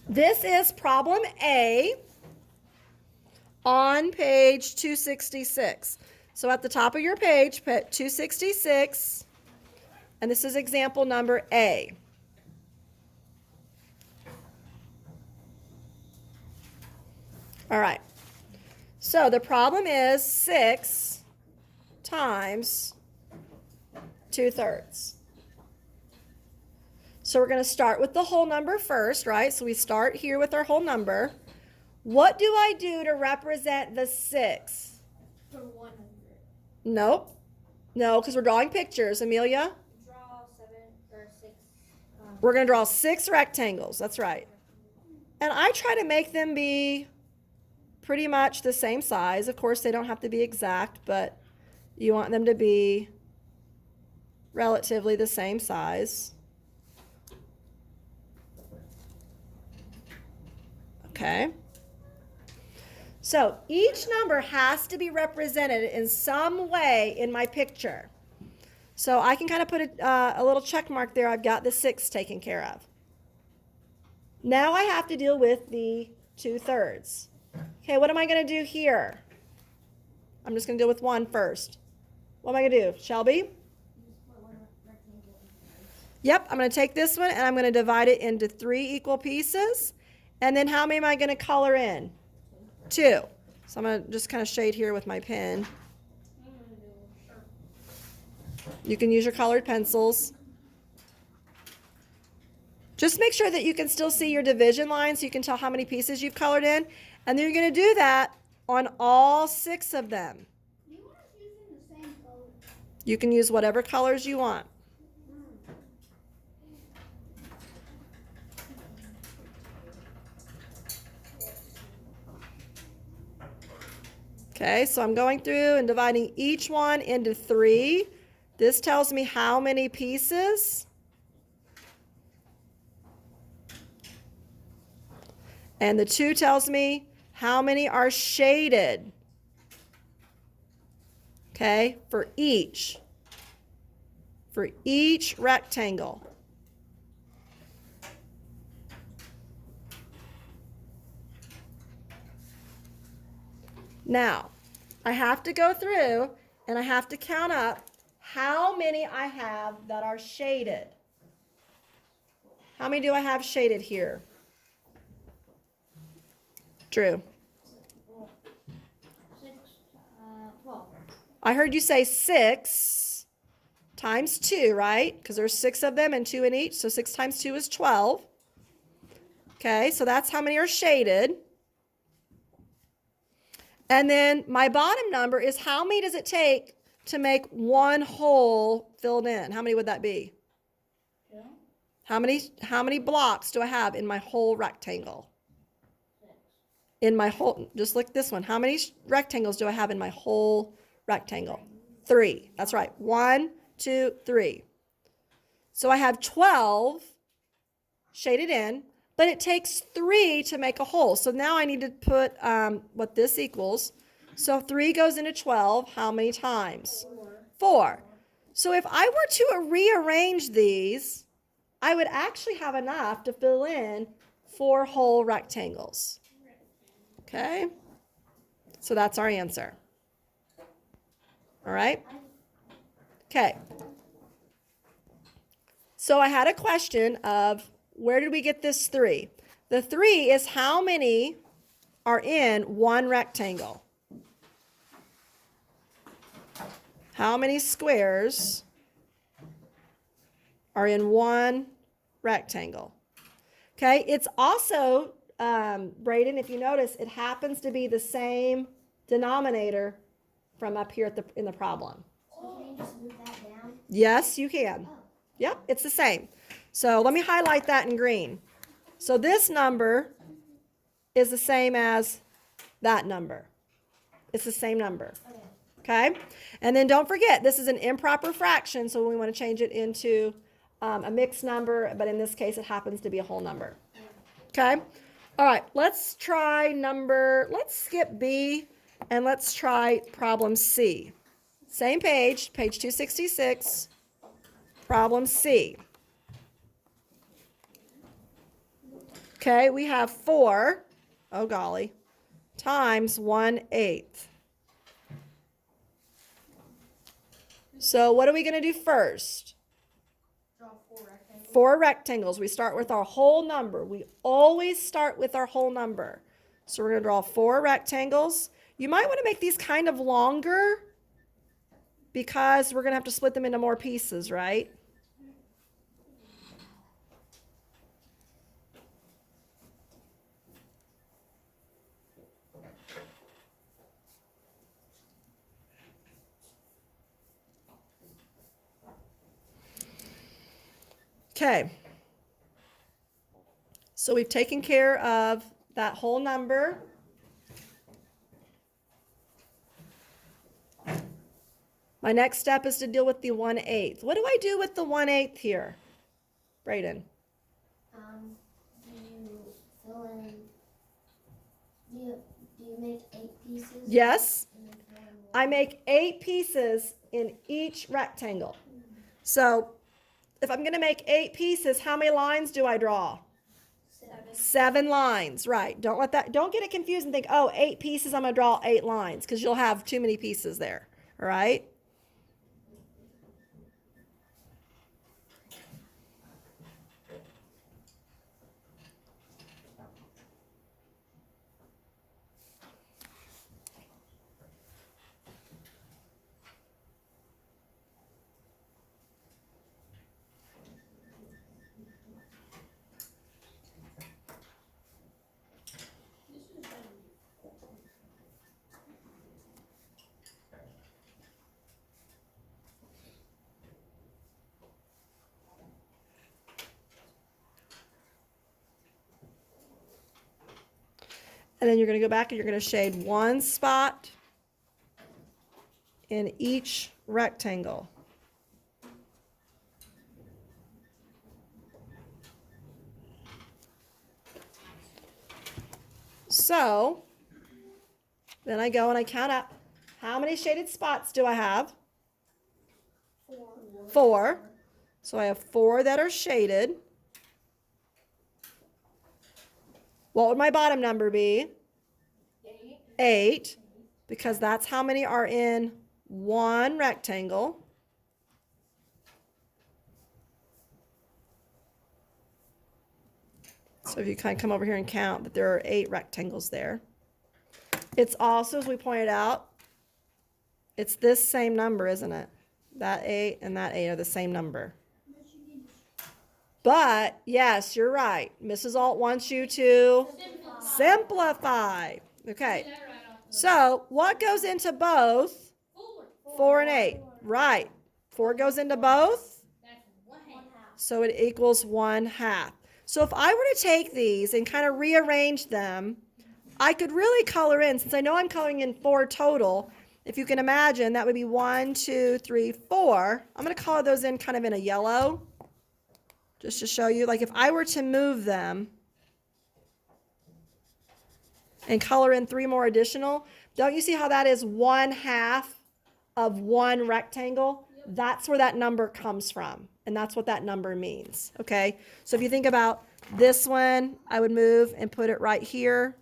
This is problem A on page 266. So at the top of your page, put 266, and this is example number A. All right. So the problem is 6 times 2/3. So we're going to start with the whole number first, right? So we start here with our whole number. What do I do to represent the 6? For 100. Nope. No, because we're drawing pictures. Amelia? Draw 7 or 6. We're going to draw 6 rectangles. That's right. And I try to make them be pretty much the same size. Of course, they don't have to be exact, but you want them to be relatively the same size. Okay. So each number has to be represented in some way in my picture. So I can kind of put a little check mark there. I've got the 6 taken care of. Now I have to deal with the 2/3. Okay, what am I going to do here? I'm just going to deal with 1 first. What am I going to do? Shelby? Yep, I'm going to take this one and I'm going to divide it into 3 equal pieces. And then how many am I going to color in? 2. So I'm going to just kind of shade here with my pen. You can use your colored pencils. Just make sure that you can still see your division line so you can tell how many pieces you've colored in. And then you're going to do that on all 6 of them. Do you want us using the same color? You can use whatever colors you want. Okay, so I'm going through and dividing each one into 3. This tells me how many pieces. And the 2 tells me how many are shaded. Okay, for each rectangle. Now, I have to go through and I have to count up how many I have that are shaded. How many do I have shaded here? Drew. 6, 12. I heard you say 6 times 2, right? Because there's 6 of them and 2 in each. So 6 times 2 is 12. Okay, so that's how many are shaded. And then my bottom number is how many does it take to make one hole filled in? How many would that be? 2. How many blocks do I have in my whole rectangle? 6. In my whole, just like this one, how many rectangles do I have in my whole rectangle? 3. That's right. 1, 2, 3. So I have 12 shaded in, but it takes 3 to make a hole. So now I need to put what this equals. So 3 goes into 12. How many times? 4. So if I were to rearrange these, I would actually have enough to fill in 4 whole rectangles. Okay? So that's our answer. All right? Okay. So I had a question of where did we get this 3? The 3 is how many are in one rectangle. How many squares are in one rectangle? Okay, it's also, Braden, if you notice, it happens to be the same denominator from up here in the problem. So can you just move that down? Yes, you can. Yep, it's the same. So let me highlight that in green. So this number is the same as that number. It's the same number. Okay? And then don't forget, this is an improper fraction, so we want to change it into a mixed number, but in this case, it happens to be a whole number. Okay? All right, let's skip B, and let's try problem C. Same page 266, problem C. Okay, we have 4, oh golly, times 1/8. So what are we going to do first? Draw 4 rectangles. 4 rectangles. We start with our whole number. We always start with our whole number. So we're going to draw 4 rectangles. You might want to make these kind of longer because we're going to have to split them into more pieces, right? Okay. So we've taken care of that whole number. My next step is to deal with the 1/8. What do I do with the 1/8 here, Brayden? Do you fill in? Do you make 8 pieces? Yes. And then fill in one? I make 8 pieces in each rectangle. So if I'm going to make 8 pieces, how many lines do I draw? 7 lines, right. Don't get it confused and think, oh, 8 pieces, I'm going to draw 8 lines, because you'll have too many pieces there, all right? And then you're going to go back and you're going to shade 1 spot in each rectangle. So then I go and I count up how many shaded spots do I have? 4. So I have 4 that are shaded. What would my bottom number be? 8, because that's how many are in one rectangle. So if you kind of come over here and count, that there are 8 rectangles there. It's also, as we pointed out, it's this same number, isn't it? That 8 and that 8 are the same number. But, yes, you're right. Mrs. Alt wants you to simplify. Okay. So, what goes into both? 4 and 8. Right. 4 goes into both. So it equals 1/2. So if I were to take these and kind of rearrange them, I could really color in, since I know I'm coloring in 4 total. If you can imagine, that would be 1, 2, 3, 4. I'm going to color those in kind of in a yellow, just to show you. Like if I were to move them and color in 3 more additional, don't you see how that is 1/2 of one rectangle? Yep. That's where that number comes from, and that's what that number means, okay? So if you think about this one, I would move and put it right here.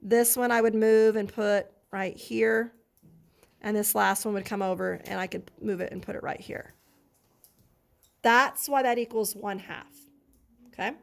This one I would move and put right here. And this last one would come over and I could move it and put it right here. That's why that equals 1/2, okay?